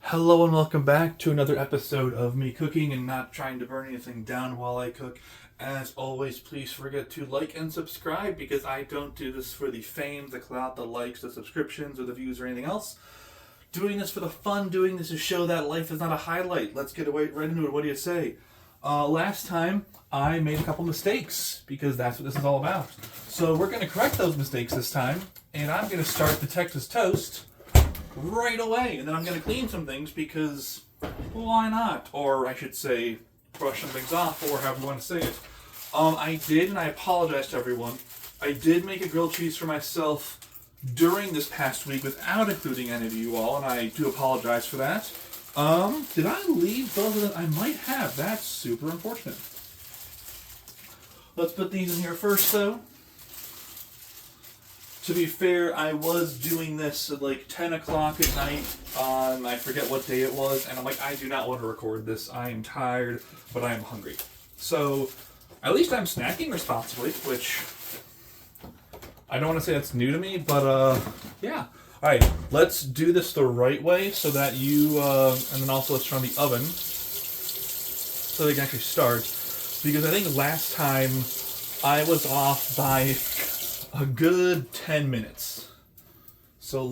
Hello and welcome back to another episode of me cooking and not trying to burn anything down while I cook. As always, please forget to like and subscribe because I don't do this for the fame, the clout, the likes, the subscriptions, or the views, or anything else. Doing this for the fun, doing this to show that life is not a highlight. Let's get right into it. What do you say? Last time, I made a couple mistakes because that's what this is all about. So we're going to correct those mistakes this time, and I'm going to start the Texas toast right away, and then I'm going to clean some things because why not? Or I should say, brush some things off, or however you want to say it. I did, and I apologize to everyone. I did make a grilled cheese for myself during this past week without including any of you all, and I do apologize for that. Did I leave both of them? I might have. That's super unfortunate. Let's put these in here first, though. To be fair, I was doing this at like 10 o'clock at night on, I forget what day it was, and I'm like, I do not want to record this. I am tired, but I am hungry. So, at least I'm snacking responsibly, which I don't want to say that's new to me, but yeah. Alright, let's do this the right way so that you, and then also let's turn on the oven so they can actually start. Because I think last time I was off by a good 10 minutes. So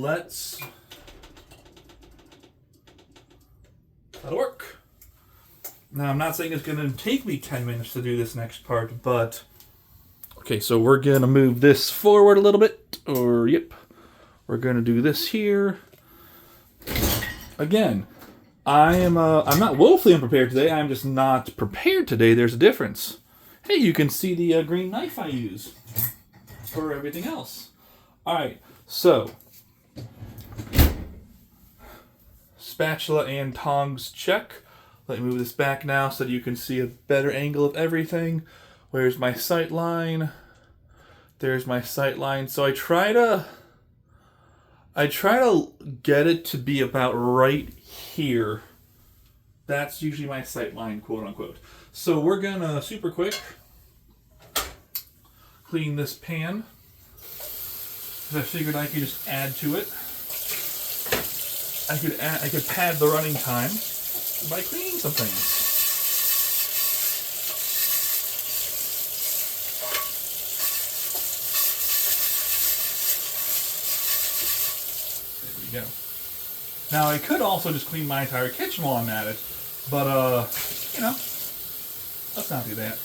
that'll work. Now, I'm not saying it's going to take me 10 minutes to do this next part, but okay, so we're going to move this forward a little bit, yep. We're going to do this here. Again, I'm not woefully unprepared today. I'm just not prepared today. There's a difference. Hey, you can see the green knife I use for everything else. Alright, so spatula and tongs check. Let me move this back now so that you can see a better angle of everything. Where's my sight line? There's my sight line. So I try to get it to be about right here. That's usually my sight line, quote unquote. So we're gonna super quick clean this pan. I figured I could just add to it. I could pad the running time by cleaning some things. There we go. Now I could also just clean my entire kitchen while I'm at it, but you know, let's not do that.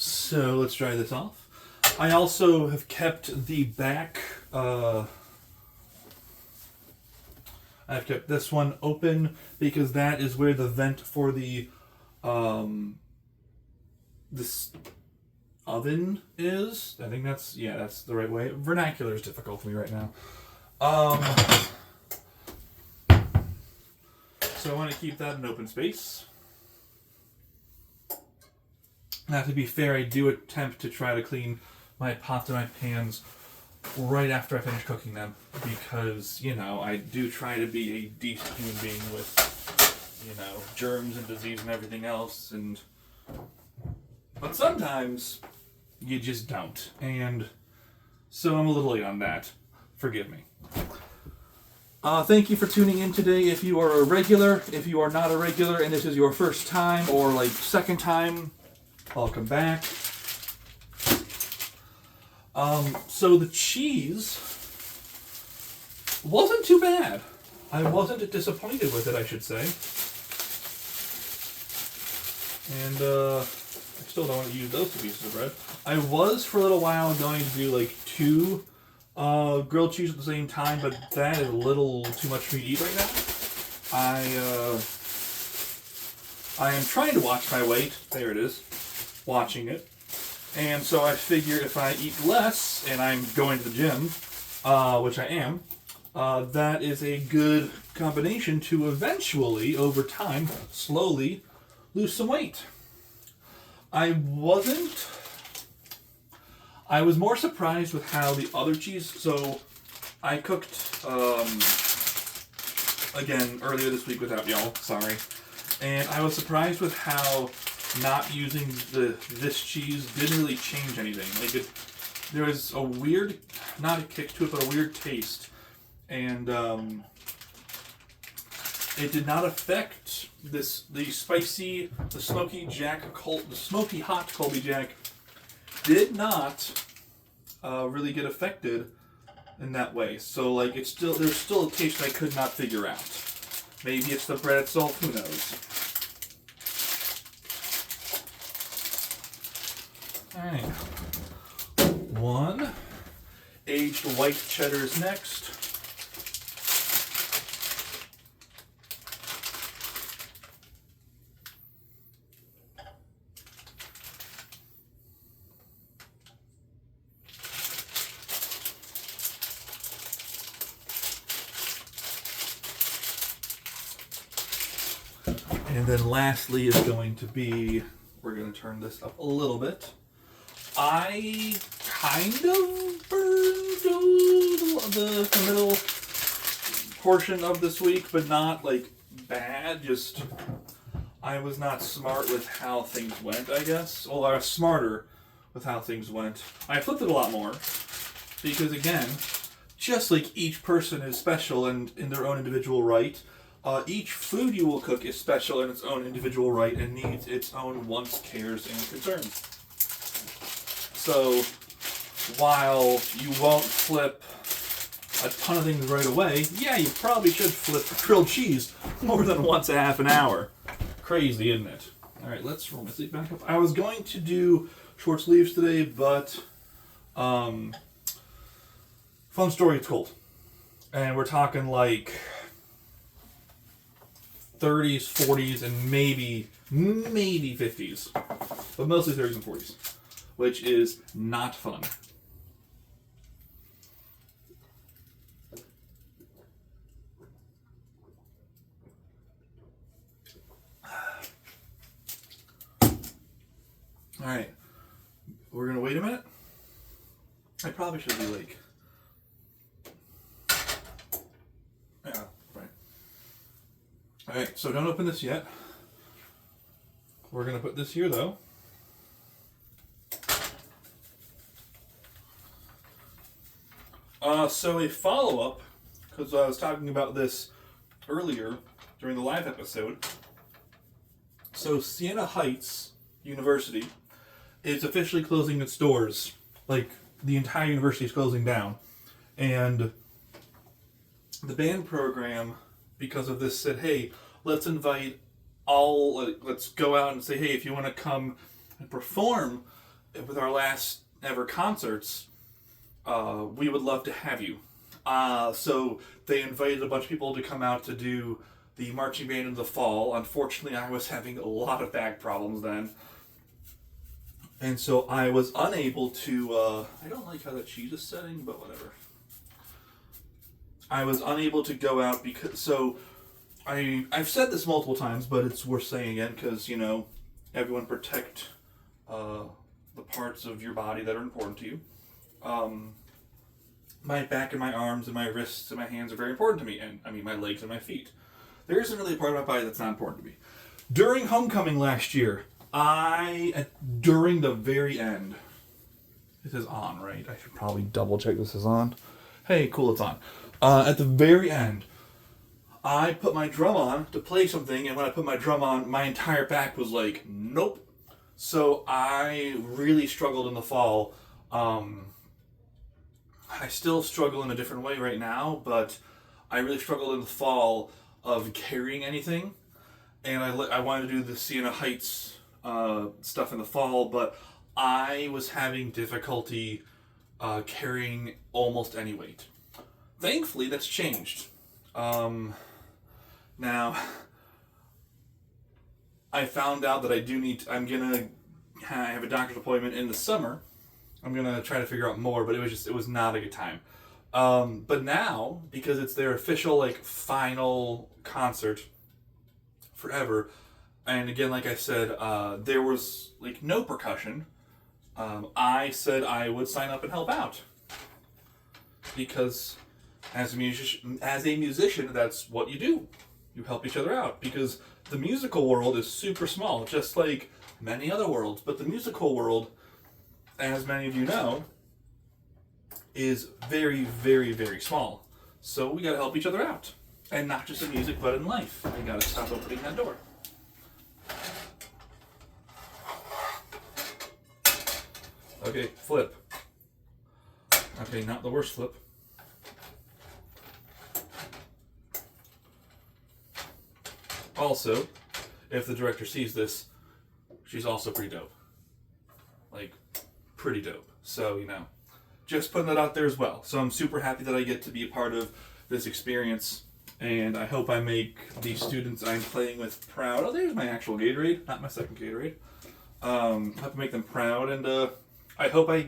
So let's dry this off. I also have kept the back, I've kept this one open because that is where the vent for the, this oven is. I think that's the right way. Vernacular is difficult for me right now. So I want to keep that in open space. Now, to be fair, I do attempt to try to clean my pots and my pans right after I finish cooking them because, you know, I do try to be a decent human being with, you know, germs and disease and everything else. But sometimes you just don't. And so I'm a little late on that. Forgive me. Thank you for tuning in today. If you are a regular, if you are not a regular, and this is your first time or like second time, welcome back. So the cheese wasn't too bad. I wasn't disappointed with it, I should say. And I still don't want to use those two pieces of bread. I was for a little while going to do like two grilled cheese at the same time, but that is a little too much for me to eat right now. I am trying to watch my weight. There it is. Watching it. And so I figure if I eat less and I'm going to the gym, which I am, that is a good combination to eventually, over time, slowly lose some weight. I was more surprised with how the other cheese, so I cooked again earlier this week without y'all. Sorry, and I was surprised with how not using this cheese didn't really change anything. Like there was a weird, not a kick to it, but a weird taste, and it did not affect the smoky hot Colby Jack did not really get affected in that way. So like there's still a taste I could not figure out. Maybe it's the bread itself, who knows. Alright. One. Aged white cheddar is next. And then lastly is going to be, we're going to turn this up a little bit. I kind of burned the middle portion of this week, but not like bad. Just I was not smart with how things went, I guess. Well, I was smarter with how things went. I flipped it a lot more because, again, just like each person is special and in their own individual right, each food you will cook is special in its own individual right and needs its own wants, cares, and concerns. So, while you won't flip a ton of things right away, yeah, you probably should flip grilled cheese more than once a half an hour. Crazy, isn't it? Alright, let's roll my sleeve back up. I was going to do short sleeves today, but fun story, it's cold. And we're talking like 30s, 40s, and maybe 50s. But mostly 30s and 40s. Which is not fun. Alright. We're going to wait a minute. I probably should be like... Yeah, right. Alright, so don't open this yet. We're going to put this here, though. So a follow-up, because I was talking about this earlier during the live episode. So Siena Heights University is officially closing its doors. Like, the entire university is closing down. And the band program, because of this, said, hey, let's invite let's go out and say, hey, if you want to come and perform with our last ever concerts, we would love to have you. So they invited a bunch of people to come out to do the marching band in the fall. Unfortunately, I was having a lot of back problems then. And so I was unable to, I don't like how that cheese is setting, but whatever. I was unable to go out because, so I've said this multiple times, but it's worth saying again because, everyone protect the parts of your body that are important to you. My back and my arms and my wrists and my hands are very important to me, and my legs and my feet. There isn't really a part of my body that's not important to me. During homecoming last year, during the very end, this is on, right? I should probably double check this is on. Hey, cool, it's on. At the very end, I put my drum on to play something, and when I put my drum on, my entire back was like, nope. So I really struggled in the fall. I still struggle in a different way right now, but I really struggled in the fall of carrying anything. And I wanted to do the Siena Heights stuff in the fall, but I was having difficulty carrying almost any weight. Thankfully, that's changed. Now, I found out that I have a doctor's appointment in the summer. I'm going to try to figure out more, but it was not a good time. But now, because it's their official, final concert forever, and again, like I said, there was, no percussion, I said I would sign up and help out. Because As a musician, that's what you do. You help each other out because the musical world is super small, just like many other worlds. But the musical world, as many of you know, is very, very, very small. So we gotta help each other out. And not just in music, but in life. I gotta stop opening that door. Okay, flip. Okay, not the worst flip. Also, if the director sees this, she's also pretty dope. Like, pretty dope. So, just putting that out there as well. So I'm super happy that I get to be a part of this experience, and I hope I make the students I'm playing with proud. Oh, there's my actual Gatorade, not my second Gatorade. I hope to make them proud, and I hope I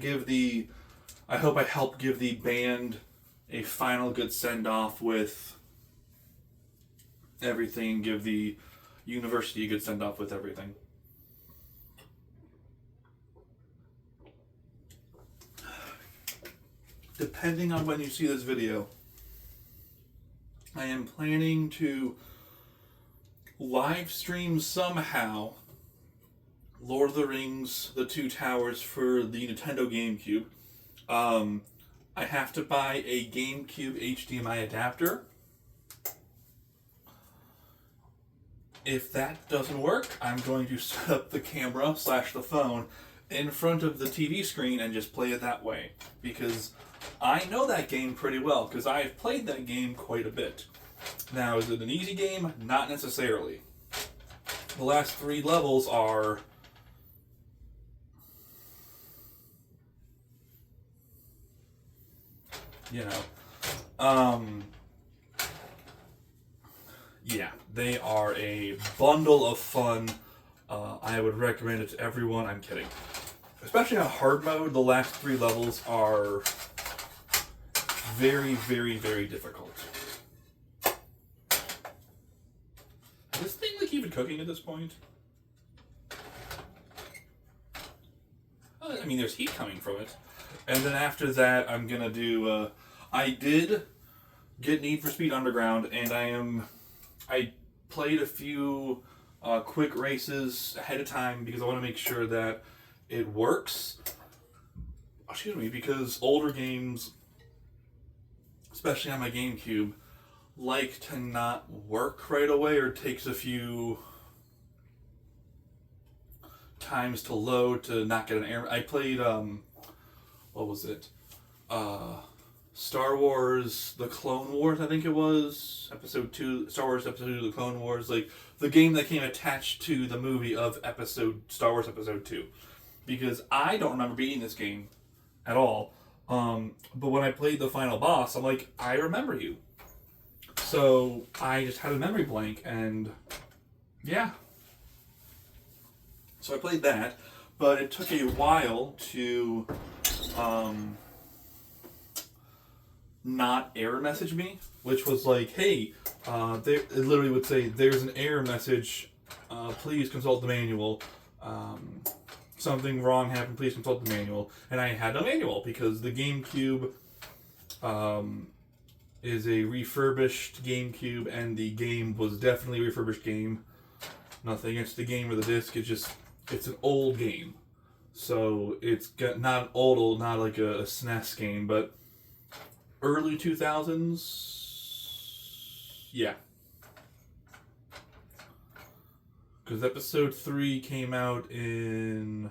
help give the band a final good send off with everything, give the university a good send off with everything. Depending on when you see this video, I am planning to live stream somehow Lord of the Rings, The Two Towers for the Nintendo GameCube. I have to buy a GameCube HDMI adapter. If that doesn't work, I'm going to set up the camera / the phone in front of the TV screen and just play it that way. Because I know that game pretty well, because I've played that game quite a bit. Now, is it an easy game? Not necessarily. The last 3 levels are... yeah, they are a bundle of fun. I would recommend it to everyone. I'm kidding. Especially on hard mode, the last 3 levels are very, very, very difficult. Is this thing like even cooking at this point? I mean, there's heat coming from it. And then after that, I'm gonna do. I did get Need for Speed Underground, and I played a few quick races ahead of time because I want to make sure that it works. Excuse me, because older games, especially on my GameCube, like to not work right away or takes a few times to load to not get an error. I played what was it? Star Wars The Clone Wars, I think it was. Episode 2, Star Wars Episode 2 The Clone Wars, like the game that came attached to the movie of Star Wars Episode 2. Because I don't remember beating this game at all. But when I played the final boss, I'm like, I remember you. So I just had a memory blank, and yeah. So I played that, but it took a while to not error message me, which was like, hey, it literally would say, there's an error message, please consult the manual. Something wrong happened, please consult the manual. And I had no manual because the GameCube is a refurbished GameCube, and the game was definitely a refurbished game. Nothing against the game or the disc, it's an old game. So it's got not old, not like a SNES game, but early 2000s. Yeah. Because episode 3 came out in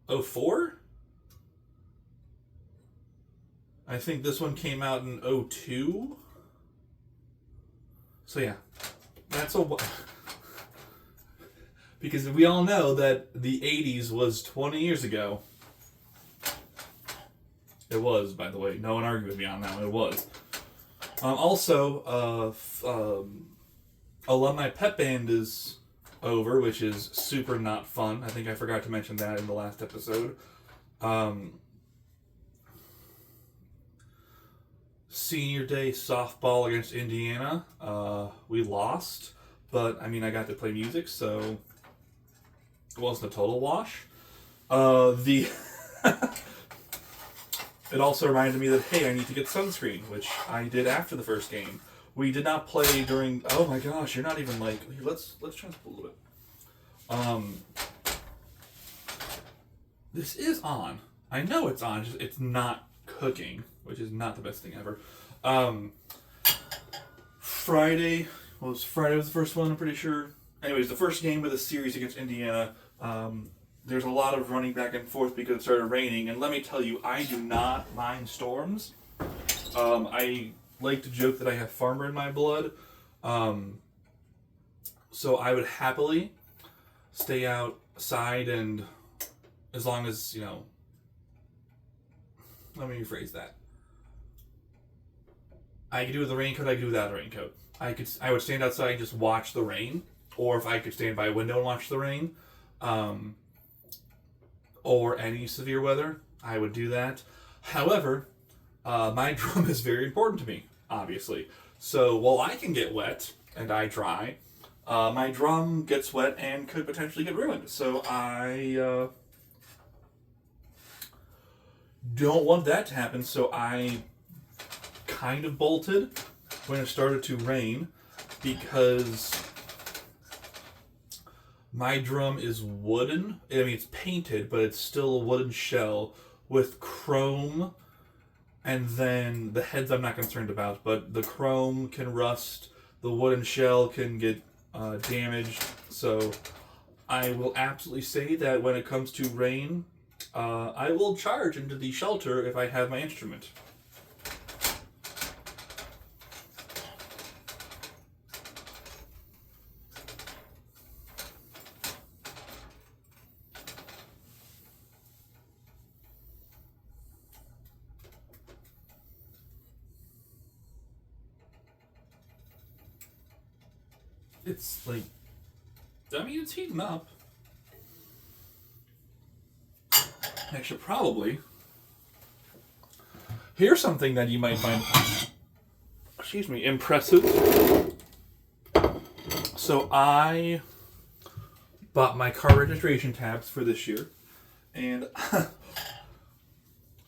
04? I think this one came out in 02. So yeah. That's a... Because we all know that the 80s was 20 years ago. It was, by the way. No one argued with me on that one. It was. Also, Alumni Pep Band is over, which is super not fun. I think I forgot to mention that in the last episode. Senior day softball against Indiana. We lost, but I mean, I got to play music, so it wasn't a total wash. it also reminded me that, hey, I need to get sunscreen, which I did after the first game. We did not play during. Oh my gosh, you're not even like. Let's try this a little bit. This is on. I know it's on. Just it's not cooking, which is not the best thing ever. Friday was the first one. I'm pretty sure. Anyways, the first game of the series against Indiana. There's a lot of running back and forth because it started raining, and let me tell you, I do not mind storms. I like to joke that I have farmer in my blood, so I would happily stay outside, and as long as, you know, let me rephrase that. I could do with a raincoat, I could do without a raincoat. I would stand outside and just watch the rain, or if I could stand by a window and watch the rain, or any severe weather, I would do that. However, my drum is very important to me, obviously. So while I can get wet and I dry, my drum gets wet and could potentially get ruined. So I don't want that to happen. So I kind of bolted when it started to rain because my drum is wooden. I mean, it's painted, but it's still a wooden shell with chrome. And then the heads I'm not concerned about, but the chrome can rust, the wooden shell can get damaged. So I will absolutely say that when it comes to rain, I will charge into the shelter if I have my instrument. It's like, I mean, it's heating up. I should probably. Here's something that you might find, excuse me, impressive. So I bought my car registration tabs for this year, and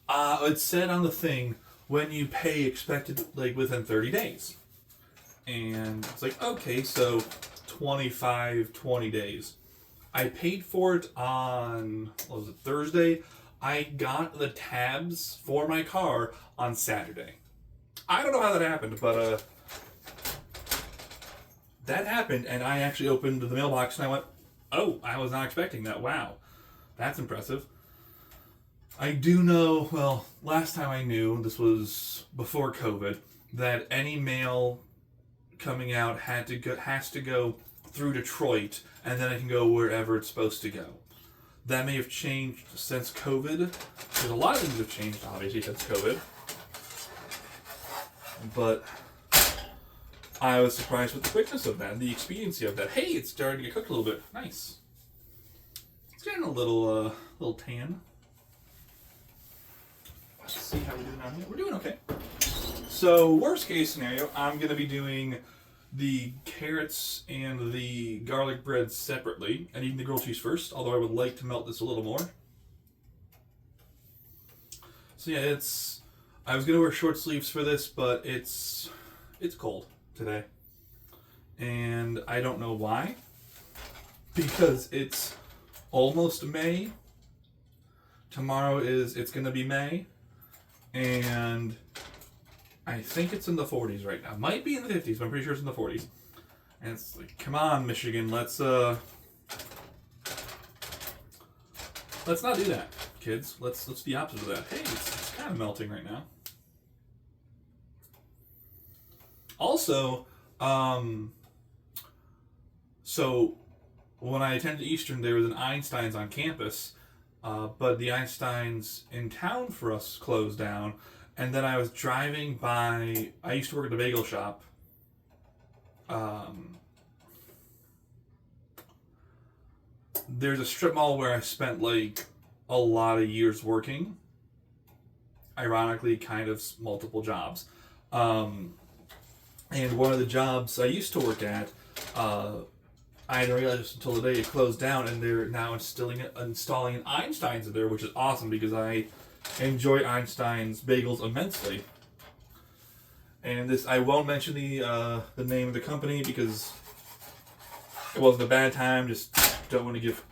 it said on the thing when you pay expected like within 30 days. And it's like, okay, so 20 days. I paid for it on, what was it, Thursday? I got the tabs for my car on Saturday. I don't know how that happened, but that happened, and I actually opened the mailbox and I went, oh, I was not expecting that. Wow, that's impressive. I do know, well, last time I knew, this was before COVID, that any mail coming out has to go through Detroit, and then it can go wherever it's supposed to go. That may have changed since COVID. There's a lot of things have changed, obviously, since COVID. But I was surprised with the quickness of that and the expediency of that. Hey, it's starting to get cooked a little bit. Nice. It's getting a little tan. Let's see how we're doing down here. We're doing okay. So, worst case scenario, I'm going to be doing the carrots and the garlic bread separately and eating the grilled cheese first, although I would like to melt this a little more. So yeah, I was going to wear short sleeves for this, but it's cold today. And I don't know why, because it's almost May. Tomorrow it's going to be May, and I think it's in the 40s right now. Might be in the 50s, but I'm pretty sure it's in the 40s. And it's like, come on, Michigan, let's not do that, kids. Let's be opposite of that. Hey, it's kind of melting right now. Also, so when I attended Eastern, there was an Einstein's on campus, but the Einstein's in town for us closed down. And then I was driving by, I used to work at a bagel shop. There's a strip mall where I spent like a lot of years working. Ironically, kind of multiple jobs. And one of the jobs I used to work at, I didn't realize until the day it closed down, and they're now installing an Einstein's in there, which is awesome because I enjoy Einstein's bagels immensely. And this, I won't mention the name of the company because it wasn't a bad time. Just don't want to give.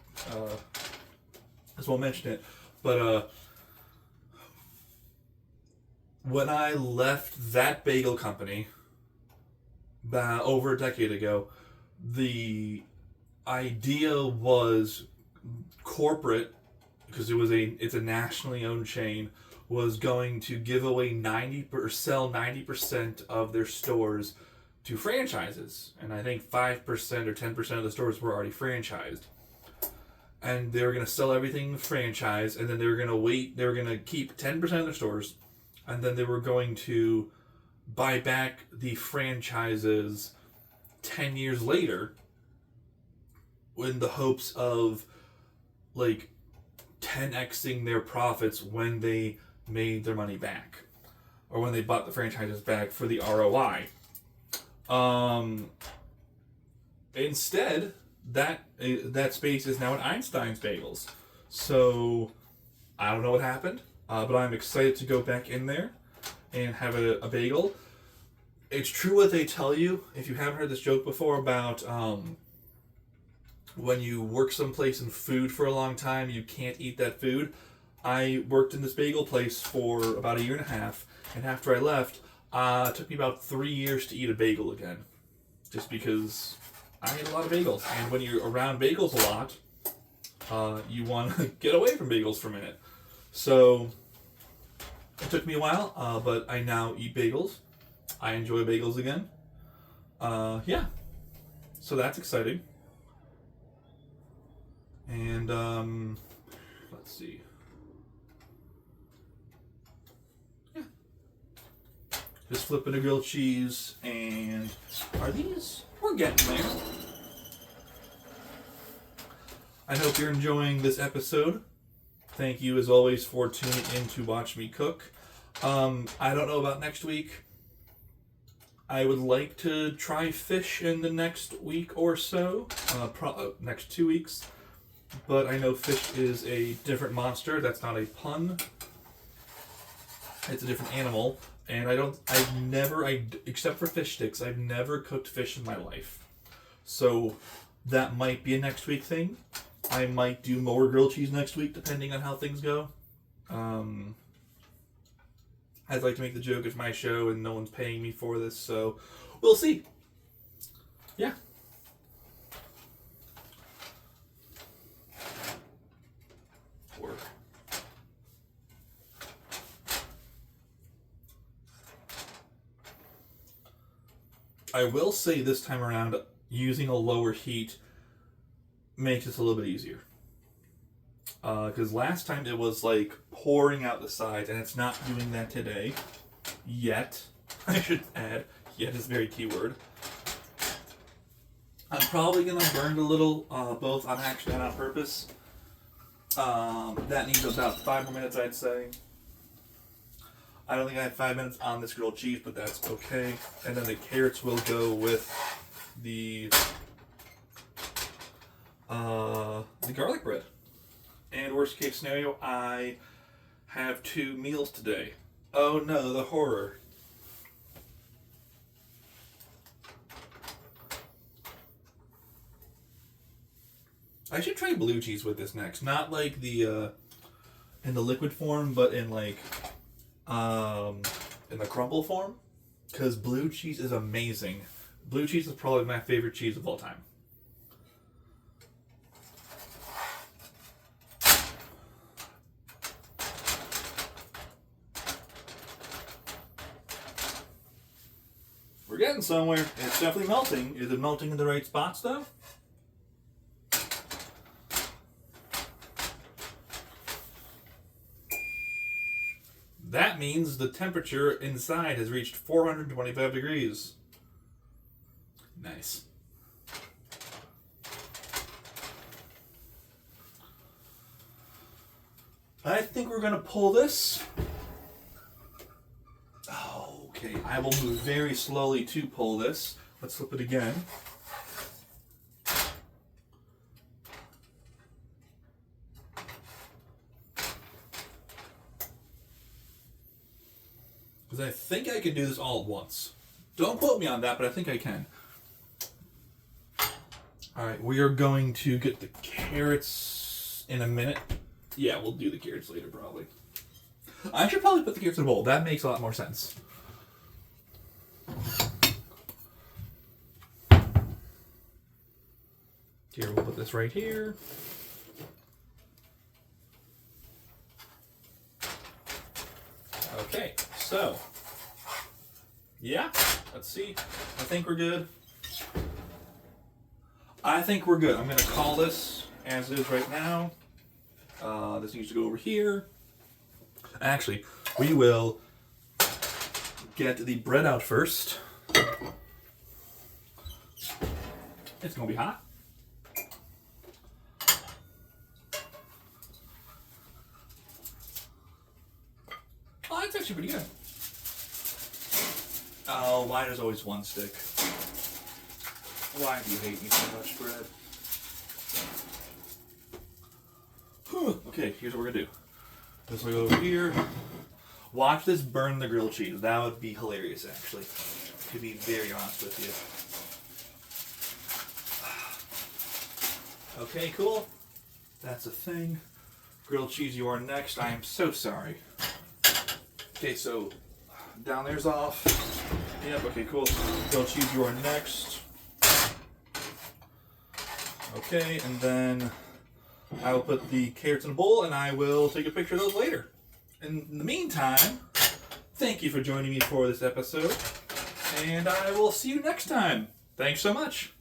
Just won't mention it. But when I left that bagel company over a decade ago, the idea was corporate, because it's a nationally owned chain, was going to give away 90% of their stores to franchises, and I think 5% or 10% of the stores were already franchised. And they were going to sell everything franchise, and then they were going to wait. They were going to keep 10% of their stores, and then they were going to buy back the franchises 10 years later, in the hopes of like 10xing their profits when they made their money back, or when they bought the franchises back for the ROI. Instead, that space is now at Einstein's Bagels. So I don't know what happened, but I'm excited to go back in there and have a bagel. It's true what they tell you, if you haven't heard this joke before, about when you work someplace in food for a long time, you can't eat that food. I worked in this bagel place for about a year and a half, and after I left, it took me about 3 years to eat a bagel again. Just because I ate a lot of bagels. And when you're around bagels a lot, you want to get away from bagels for a minute. So it took me a while, but I now eat bagels. I enjoy bagels again. Yeah. So that's exciting. And let's see. Yeah. Just flipping a grilled cheese, and are these? We're getting there. I hope you're enjoying this episode. Thank you as always for tuning in to watch me cook. I don't know about next week. I would like to try fish in the next week or so, next 2 weeks. But I know fish is a different monster. That's not a pun. It's a different animal. And except for fish sticks, I've never cooked fish in my life. So that might be a next week thing. I might do more grilled cheese next week, depending on how things go. I'd like to make the joke, it's my show and no one's paying me for this, so we'll see. Yeah. Work. I will say this time around, using a lower heat makes this a little bit easier. Because last time it was like pouring out the sides, and it's not doing that today. Yet. I should add, yet is a very key word. I'm probably going to burn a little, both on accident and on purpose. That needs about 5 more minutes, I'd say. I don't think I have 5 minutes on this grilled cheese, but that's okay. And then the carrots will go with the garlic bread. And worst case scenario, I have 2 meals today. Oh no, the horror. I should try blue cheese with this next. Not like the in the liquid form, but in like in the crumble form. Because blue cheese is amazing. Blue cheese is probably my favorite cheese of all time. We're getting somewhere. It's definitely melting. Is it melting in the right spots though? That means the temperature inside has reached 425 degrees. Nice. I think we're going to pull this. Okay, I will move very slowly to pull this. Let's flip it again. Because I think I can do this all at once. Don't quote me on that, but I think I can. Alright, we are going to get the carrots in a minute. Yeah, we'll do the carrots later, probably. I should probably put the carrots in a bowl. That makes a lot more sense. Here, we'll put this right here. Okay, so, yeah, let's see. I think we're good. I'm going to call this as it is right now. This needs to go over here. Actually, we will get the bread out first. It's going to be hot. Oh, that's actually pretty good. Oh, why there's always one stick? Why do you hate me so much, bread? Okay, here's what we're gonna do. This will go over here. Watch this burn the grilled cheese. That would be hilarious, actually. To be very honest with you. Okay, cool. That's a thing. Grilled cheese, you are next. I am so sorry. Okay, so down there's off. Yep, okay, cool. Grilled cheese, you are next. Okay, and then I will put the carrots in a bowl and I will take a picture of those later. In the meantime, thank you for joining me for this episode, and I will see you next time. Thanks so much.